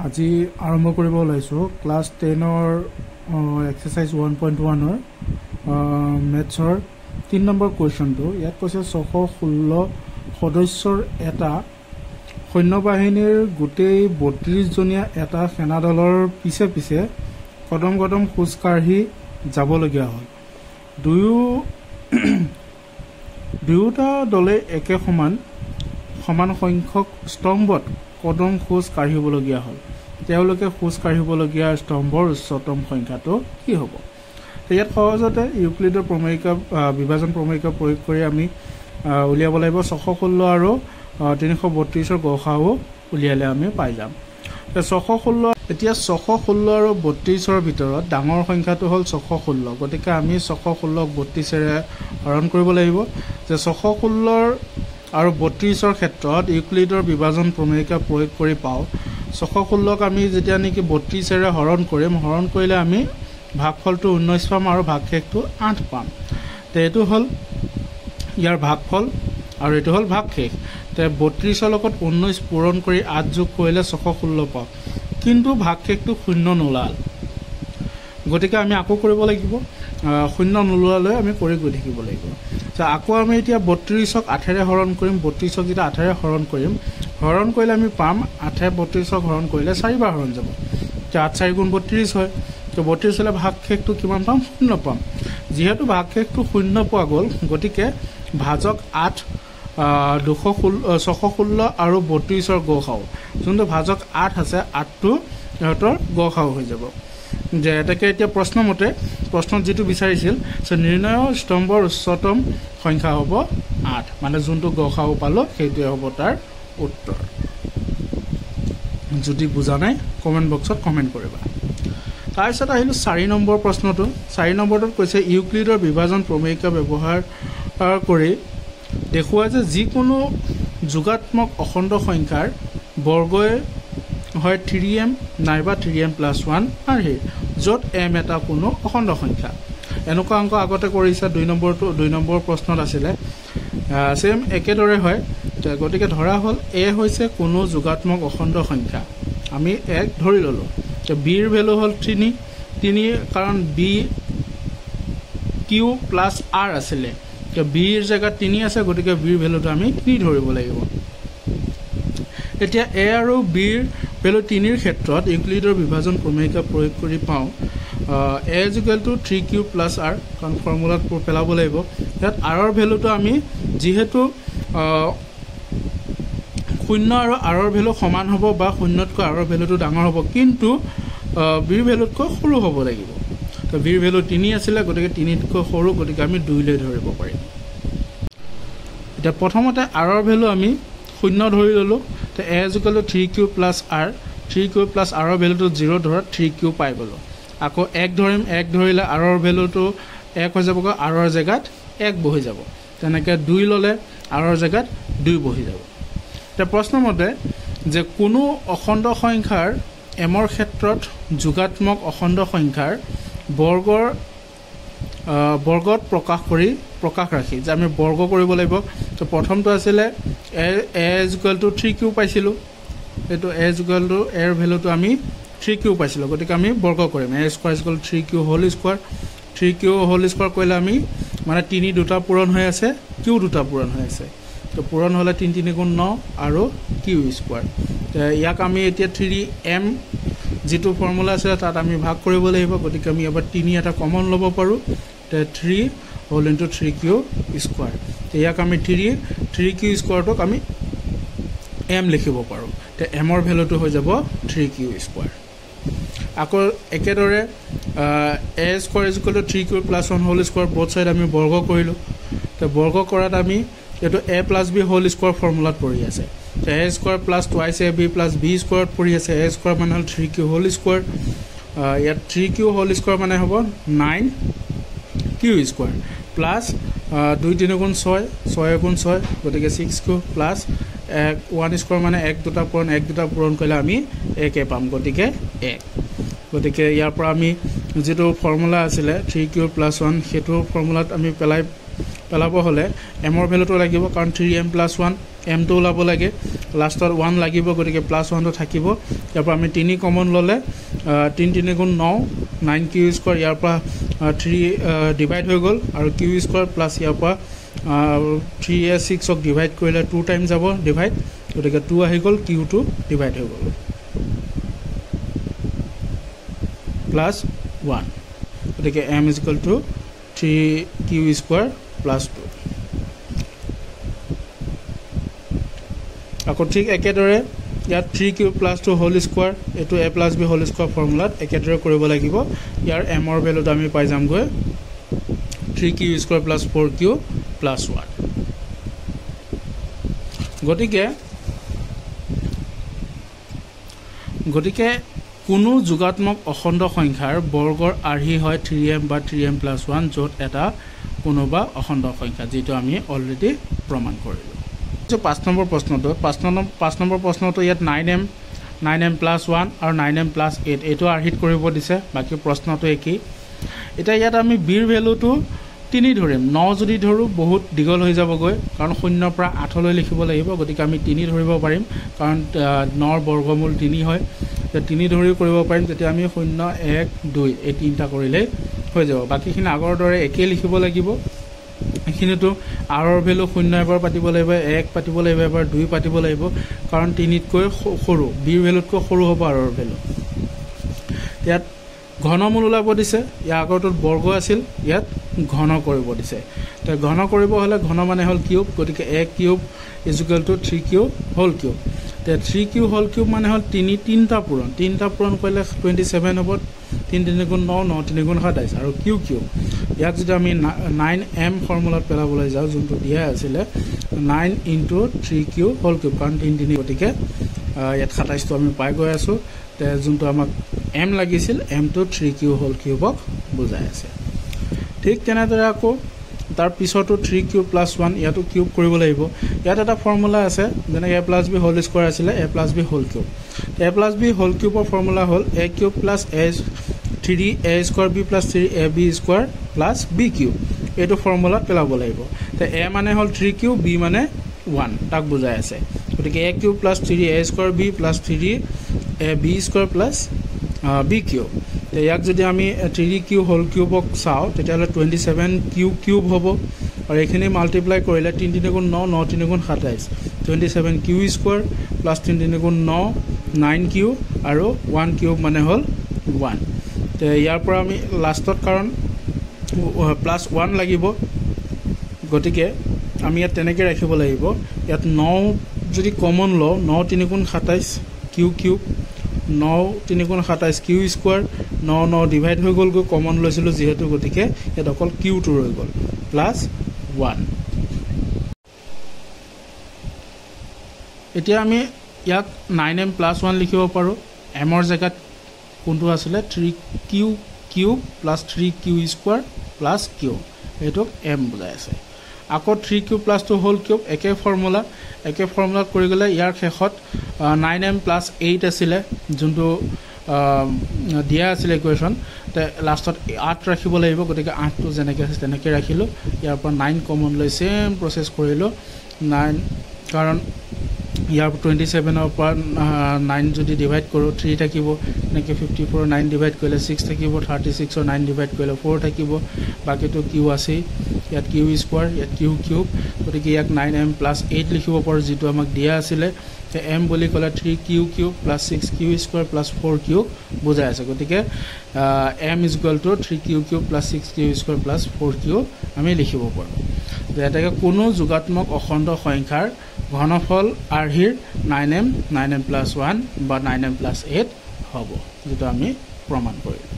আজি আৰম্ভ কৰিব ওলাইছো ক্লাস 10ৰ এক্সাৰসাইজ 1.1ৰ মেথছৰ 3 নম্বৰ কোৱেশ্চনটো ইয়াত কৈছে 616 সদস্যৰ এটা সৈন্যবাহিনীৰ গোটেই 32 জনীয়া এটা সেনা দলৰ পিছে পিছে কদম কদম খোজকাঢ়ি যাবলগীয়া হ'ল দুয়োটা দলে একে সমান সংখ্যক স্তম্ভত কদম খোজ কাঢ়িবলগীয়া হ'ল তেওঁলোকে খোজ কাঢ়িবলগীয়া স্তম্ভৰ উচ্চতম সংখ্যাটো কি হ'ব ইয়াত সহজতে ইউক্লিডৰ প্ৰমেয়িকা বিভাজন প্ৰমেয়িকা প্ৰয়োগ কৰি আমি উলিয়াব লাগিব 616 আৰু 332ৰ গসাও উলিয়ালে আমি পাই যাম 616 এতিয়া 616 আৰু 32ৰ ভিতৰত ডাঙৰ সংখ্যাটো হ'ল 616 গতিকে আমি 616ক 32ৰে হৰণ কৰিব লাগিব যে 616ৰ আৰু 32ৰ ক্ষেত্ৰত ইউক্লিডৰ বিভাজন প্ৰমেয়িকা প্ৰয়োগ কৰি পাও 616ক আমি যেতিয়া নেকি 32ৰে হৰণ কৰিলে আমি ভাগফলটো 19 পাম আৰু ভাগশেষটো 8 পাম তে এটো হ'ল ইয়াৰ ভাগফল আৰু এটো হ'ল ভাগশেষ তে 32ৰ লগত 19 পূৰণ কৰি 8 যোগ কৰিলে 616 পাম কিন্তু ভাগশেষটো 0 নোলাল গতিকে আমি আকৌ কৰিব লাগিব 0 নোলোৱালৈ আমি কৰি গৈ থাকিব লাগিব আকৌ আমি এতিয়া 32ক 8ৰে হৰণ কৰিম 32ক যেতিয়া 8ৰে হৰণ কৰিলে আমি পাম 8ে 32ক হৰণ কৰিলে 4 বাৰ হৰণ যাব তে 8 4 গুণ 32 হয় তো 32 হলে ভাগশেষটো কিমান পাম 0 পাম যেহেতু ভাগশেষটো 0 পোৱা গ'ল গতিকে ভাজক 8 616 আৰু 32ৰ গসাও যোনটো ভাজক 8 আছে 8টো ইহঁতৰ গসাও হৈ যাব যে এটাকে এতিয়া প্ৰশ্নত যেটো বিচাৰিছিল সে নিৰ্ণয় স্তম্ভৰ উচ্চতম সংখ্যা হ'ব 8 মানে যোনটো গসাও পালো সেইটোৱে হ'ব তাৰ উত্তৰ যদি বুজা নাই কমেন্ট বক্সত কমেন্ট কৰিবা তাৰপিছত আহিলো 4 নম্বৰ প্ৰশ্নটো 4 নম্বৰটোত কৈছে ইউক্লিডৰ বিভাজন প্ৰমেয়িকা ব্যৱহাৰ কৰি দেখুৱা যে যিকোনো যোগাত্মক অখণ্ড সংখ্যাৰ বৰ্গই হয় 3m নাইবা 3m+1 আৰহি যত m এটা কোনো অখণ্ড সংখ্যা এনেকুৱা অংক আগতে কৰিছে 2 নম্বৰ প্ৰশ্নত আছিল সেম একেদৰে হয় গতিকে ধৰা হ'ল a হৈছে কোনো যোগাত্মক অখণ্ড সংখ্যা আমি 1 ধৰি ললো তো b ৰ ভ্যালু হ'ল 3 কাৰণ b q + r আছিল তো b ৰ জায়গাত 3 আছে গতিকে b ৰ ভ্যালুটো আমি 3 ধৰিব লাগিব এতিয়া a আৰু b ৰ ভ্যালু 3 ৰ ক্ষেত্ৰত ইউক্লিডৰ বিভাজন প্ৰমেয়িকা প্ৰয়োগ কৰি পাও a = 3q + r কাৰণ ফৰ্মুলাত পেলাব লাগিব ইয়াত r ৰ ভ্যালুটো আমি যেহেতু 0 আৰু r ৰ ভ্যালু সমান হ'ব বা 0তকৈ r ৰ ভ্যালুটো ডাঙৰ হ'ব কিন্তু b ৰ ভ্যালুতকৈ সৰু হ'ব লাগিব তো b ৰ ভ্যালু 3 আছিল গতিকে 3তকৈ সৰু গতিকে আমি 2 লৈ ধৰিব পাৰিম এতিয়া প্ৰথমতে r ৰ ভ্যালু আমি 0 ধৰি ললো তো a = 3q + r 3q + r ৰ ভ্যালুটো 0 ধৰা 3q পাই গলো আকৌ 1 ধৰিম 1 ধৰিলে r ৰ ভ্যালুটো 1 হৈ যাব r ৰ জায়গাত 1 বহি যাব তেনেকৈ 2 ললে r ৰ জায়গাত 2 বহি যাব তে প্ৰশ্ন মতে যে কোনো অখণ্ড সংখ্যাৰ m ৰ ক্ষেত্ৰত যোগাত্মক অখণ্ড সংখ্যাৰ বৰ্গত প্ৰকাশ ৰাখি যে আমি বৰ্গ কৰিব লাগিব তো প্ৰথমটো আছিল a = 3q পাইছিলো এটো a = এৰ ভ্যালুটো আমি 3q পাইছিলো গতিকে আমি বৰ্গ কৰিম a² = 3q whole square 3q whole square কৰিলে আমি মানে 3 দুটা পূৰণ হৈ আছে q দুটা পূৰণ হৈ আছে তো পূৰণ হলে 3 3 গুণ 9 আৰু q স্কয়াৰ ইয়াক আমি এতিয়া 3m যেটো ফৰ্মুলা আছে তাত আমি ভাগ কৰিব লাগিব গতিকে আমি এবাৰ 3 এটা কমন ল'ব পাৰো তে 3 হোল ইনটু 3q স্কয়াৰ ইয়াক আমি 3q স্কয়াৰটোক আমি m লিখিব পাৰো তে m ৰ ভ্যালুটো হৈ যাব 3q স্কয়াৰ আকৌ একেদৰে a² = 3q + 1 whole square both side আমি বৰ্গ কৰিলো তে বৰ্গ কৰাত আমি এটো a + b হোল স্কয়াৰ ফৰ্মুলাত পৰি আছে তে a² + 2ab + b² পৰি আছে a² মানে হ'ল 3q হোল স্কয়াৰ ইয়াত 3q হোল স্কয়াৰ মানে হ'ব 9q স্কয়াৰ প্লাস 2 3 গুণ 6 6 গুণ 6 গতিকে 6q প্লাস 1 স্কয়াৰ মানে 1 দুটা পূৰণ কৰিলে আমি 1 পাম গতিকে 1 গতিকে ইয়াৰ পৰা আমি যেটো ফৰ্মুলা আছিল 3q + 1 হেতু ফৰ্মুলাত আমি পেলাব হ'লে এমৰ ভেলুটো লাগিব কাৰণ 3m + 1 এমটো ওলাব লাগে লাষ্টত 1 লাগিব গতিকে +1টো থাকিব ইয়াৰ পৰা আমি 3 কমন ল'লে 3 3 গুণ 9 9q² ইয়াৰ পৰা 3 ডিভাইড হৈ গ'ল আৰু q² প্লাছ ইয়াৰ পৰা 3 6ক ডিভাইড কৰিলে 2 টাইম যাব ডিভাইড গতিকে 2 আহি গ'ল q2 ডিভাইড হৈ গ'ল প্লাছ 1 গতিকে m = 3q² + 2 আকৌ ঠিক একেদৰে ইয়াত 3q + 2 হোল স্কোৱাৰ এইটো a + b হোল স্কোৱাৰ ফৰ্মুলাত একেদৰে কৰিব লাগিব ইয়াৰ m ৰ ভেলুটো আমি পাই যামগৈ 3q² + 4q + 1 গতিকে কোনো যোগাত্মক অখণ্ড সংখ্যাৰ বৰ্গৰ আৰ্হি হয় 3m বা 3m + 1 য'ত এটা কোনোবা অখণ্ড সংখ্যা যেটো আমি অলৰেডি প্ৰমাণ কৰিলোঁ 5 নম্বৰ প্ৰশ্নটো 5 নম্বৰ প্ৰশ্নটো ইয়াত 9m + 1 আৰু 9m + 8 এইটো আৰ্হিত কৰিব দিছে বাকি প্ৰশ্নটো একেই এটা ইয়াত আমি b ৰ ভেলুটো 3 ধৰিম 9 যদি ধৰো বহুত দীঘল হৈ যাবগৈ কাৰণ 0 পৰা 8 লৈ লিখিব লাগিব গতিকে আমি 3 ধৰিব পাৰিম কাৰণ 9 ৰ বৰ্গমূল 3 হয় তে 3 ধৰি কৰিব পাৰিম তেতিয়া আমি 0 1 2 এই তিনটা কৰিলে হৈ যাব বাকিখিনি আগৰ দৰে একেই লিখিব লাগিব এখিনিটো r ৰ ভেলু 0 এবাৰ পাতিব লাগিব 1 পাতিব লাগিব এবাৰ 2 পাতিব লাগিব কাৰণ 3 তকৈ সৰু b ৰ ভেলুতকৈ সৰু হ'ব r ৰ ভেলু ইয়াত ঘনমূল ওলাব দিছে ইয়াৰ আগৰটোত বৰ্গ আছিল ইয়াত ঘন কৰিব দিছে তে ঘন কৰিব হলে ঘন মানে হল কিউব গতিকে a cube = 3q whole cube তে 3q হোল কিউব মানে হল 3টা পূৰণ কৰিলে 27 হ'ব 3 3 গুণ 9 9 3 গুণ 27 আৰু q কিউব ইয়াক যদি আমি 9m ফৰ্মুলাত পেলাবলৈ যাওঁ যোনটো দিয়া আছিল 9 * 3q হোল কিউব কাৰণ 3 3 গতিকে ইয়াত 27 টো আমি পাই গৈ আছো তে যোনটো আমাক m লাগিছিল m টো 3q হোল কিউবক বুজাই আছে ঠিক তেনেদৰে আকৌ তাৰ পিছতো 3q + 1 ইয়াতো কিউব কৰিব লাগিব ইয়াত এটা ফৰ্মুলা আছে যেনে a + b হোল স্কয়াৰ আছিল a + b whole cube a + b whole কিউবৰ ফৰ্মুলা হ'ল a cube + a 3a² b + 3ab² + b cube এইটো ফৰ্মুলাত পেলাব লাগিব তে a মানে হ'ল 3q b মানে 1 তাক বুজাই আছে গতিকে a cube + 3a² b + 3ab² + b cube তে ইয়াক যদি আমি 3q হোল কিউবক চাও তেতিয়াহলে 27q কিউব হ'ব আৰু এখিনি মাল্টিপ্লাই কৰিলে 3 3 গুণ 9 9 3 গুণ 27 27q² + 3 3 গুণ 9 9q আৰু 1 কিউব মানে হ'ল 1 তে ইয়াৰ পৰা আমি লাষ্টত কাৰণ +1 লাগিব গতিকে আমি ইয়াত তেনেকৈ ৰাখিব লাগিব ইয়াত 9 যদি কমন লও 9 3 গুণ 27 q কিউব 9 3 গুণ 27 q² 9 9 ডিভাইড হৈ গ'ল কমন লৈছিলো যেহেতু গতিকে ইয়াত অকল q2 ৰৈ গ'ল +1 এতিয়া আমি ইয়াক 9m + 1 লিখিব পাৰো m ৰ জায়গাত কোনটো আছিল 3q cube + 3q² + q এটোক m বুজাই আছে আকৌ 3q + 2 হোল কিউব একে ফৰ্মুলাত কৰি গলে ইয়াৰ শেষত 9m + 8 আছিল যোনটো দিয়া আছিল ইকুৱেশ্যন তে লাষ্টত 8 ৰাখিব লাগিব গতিকে 8 টো যেনেকৈ আছে তেনেকৈ ৰাখিলো ইয়াৰ পৰা 9 কমন লৈ সেম প্ৰসেস কৰিলো 9 কাৰণ ইয়াৰ 27 ৰ পৰা 9 যদি ডিভাইড কৰো 3 থাকিব নেকি 54 9 ডিভাইড কৰিলে 6 থাকিব 36 ৰ 9 ডিভাইড কৰিলে 4 থাকিব বাকিটো q আছে ইয়াত q² ইয়াত q কিউব গতিকে ইয়াক 9m + 8 লিখিব পাৰো যেটো আমাক দিয়া আছিল তে m বুলি ক'লে 3q কিউব + 6q² + 4q বুজাই আছে গতিকে m = 3q cube + 6q² + 4q আমি লিখিব পাৰো যেটাকে কোনো যোগাত্মক অখণ্ড সংখ্যাৰ ঘনফল আৰ্হিৰ 9m + 1 বা 9m + 8 হ'ব যেটো আমি প্ৰমাণ কৰিলো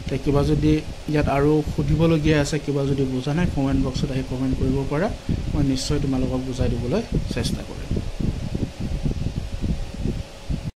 তে কিবা যদি ইয়াত আৰু খুদিবলগীয়া আছে কিবা যদি বুজা নাই কমেন্ট বক্সত আহি কমেন্ট কৰিব পাৰা মই নিশ্চয় তোমালোকক বুজাই দিবলৈ চেষ্টা কৰিম